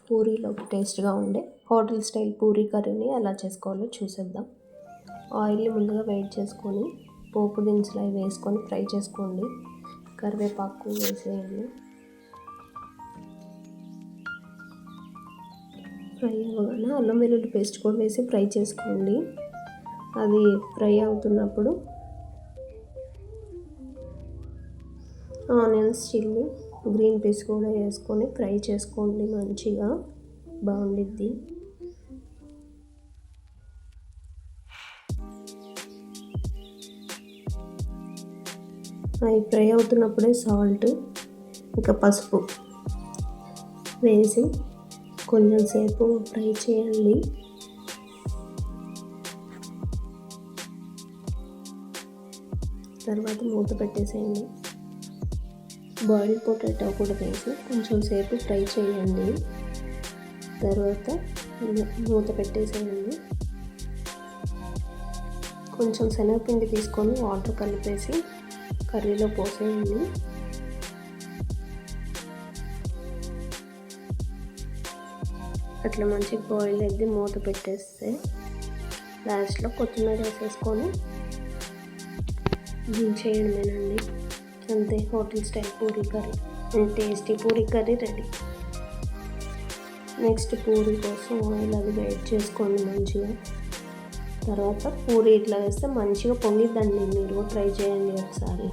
పూరీలోకి టేస్ట్గా ఉండే hotel style Puri కర్రీని ఎలా చేసుకోవాలో చూసేద్దాం. ఆయిల్ని ముందుగా వేడి చేసుకొని పోపు దినుసులు అవి వేసుకొని ఫ్రై చేసుకోండి. కరివేపాకు వేసేయండి. ఫ్రై అవ్వగానే అల్లం వెల్లుల్లి పేస్ట్ కూడా వేసి ఫ్రై చేసుకోండి. అది ఫ్రై అవుతున్నప్పుడు ఆనియన్స్, చిల్లీ, గ్రీన్ పీస్ కూడా వేసుకొని ఫ్రై చేసుకోండి. మంచిగా బాగుండిద్ది. అవి ఫ్రై అవుతున్నప్పుడే సాల్ట్ ఇంకా పసుపు వేసి కొంచెం సేపు ఫ్రై చేయండి. తర్వాత మూత పెట్టేసేయండి. బాయిల్డ్ పొటాటో కూడా వేసి కొంచెం సేపు ఫ్రై చేయండి. తర్వాత మూత పెట్టేసేయండి. కొంచెం శనగపిండి తీసుకొని వాటర్ కలిపేసి కర్రీలో పోసేయండి. అట్లా మంచిగా బాయిల్ అయ్యి మూత పెట్టేస్తే లాస్ట్లో కొత్తిమీర వేసేసుకొని దించేయడమేనండి. అంతే, hotel style Puri curry, tasty Puri curry ready. Next Puri కోసం ఆయిల్ అది వేడి చేసుకోండి మంచిగా. తర్వాత పూరీ ఇట్లా వేస్తే మంచిగా పొంగిద్దండి. మీరు ట్రై చేయండి ఒకసారి.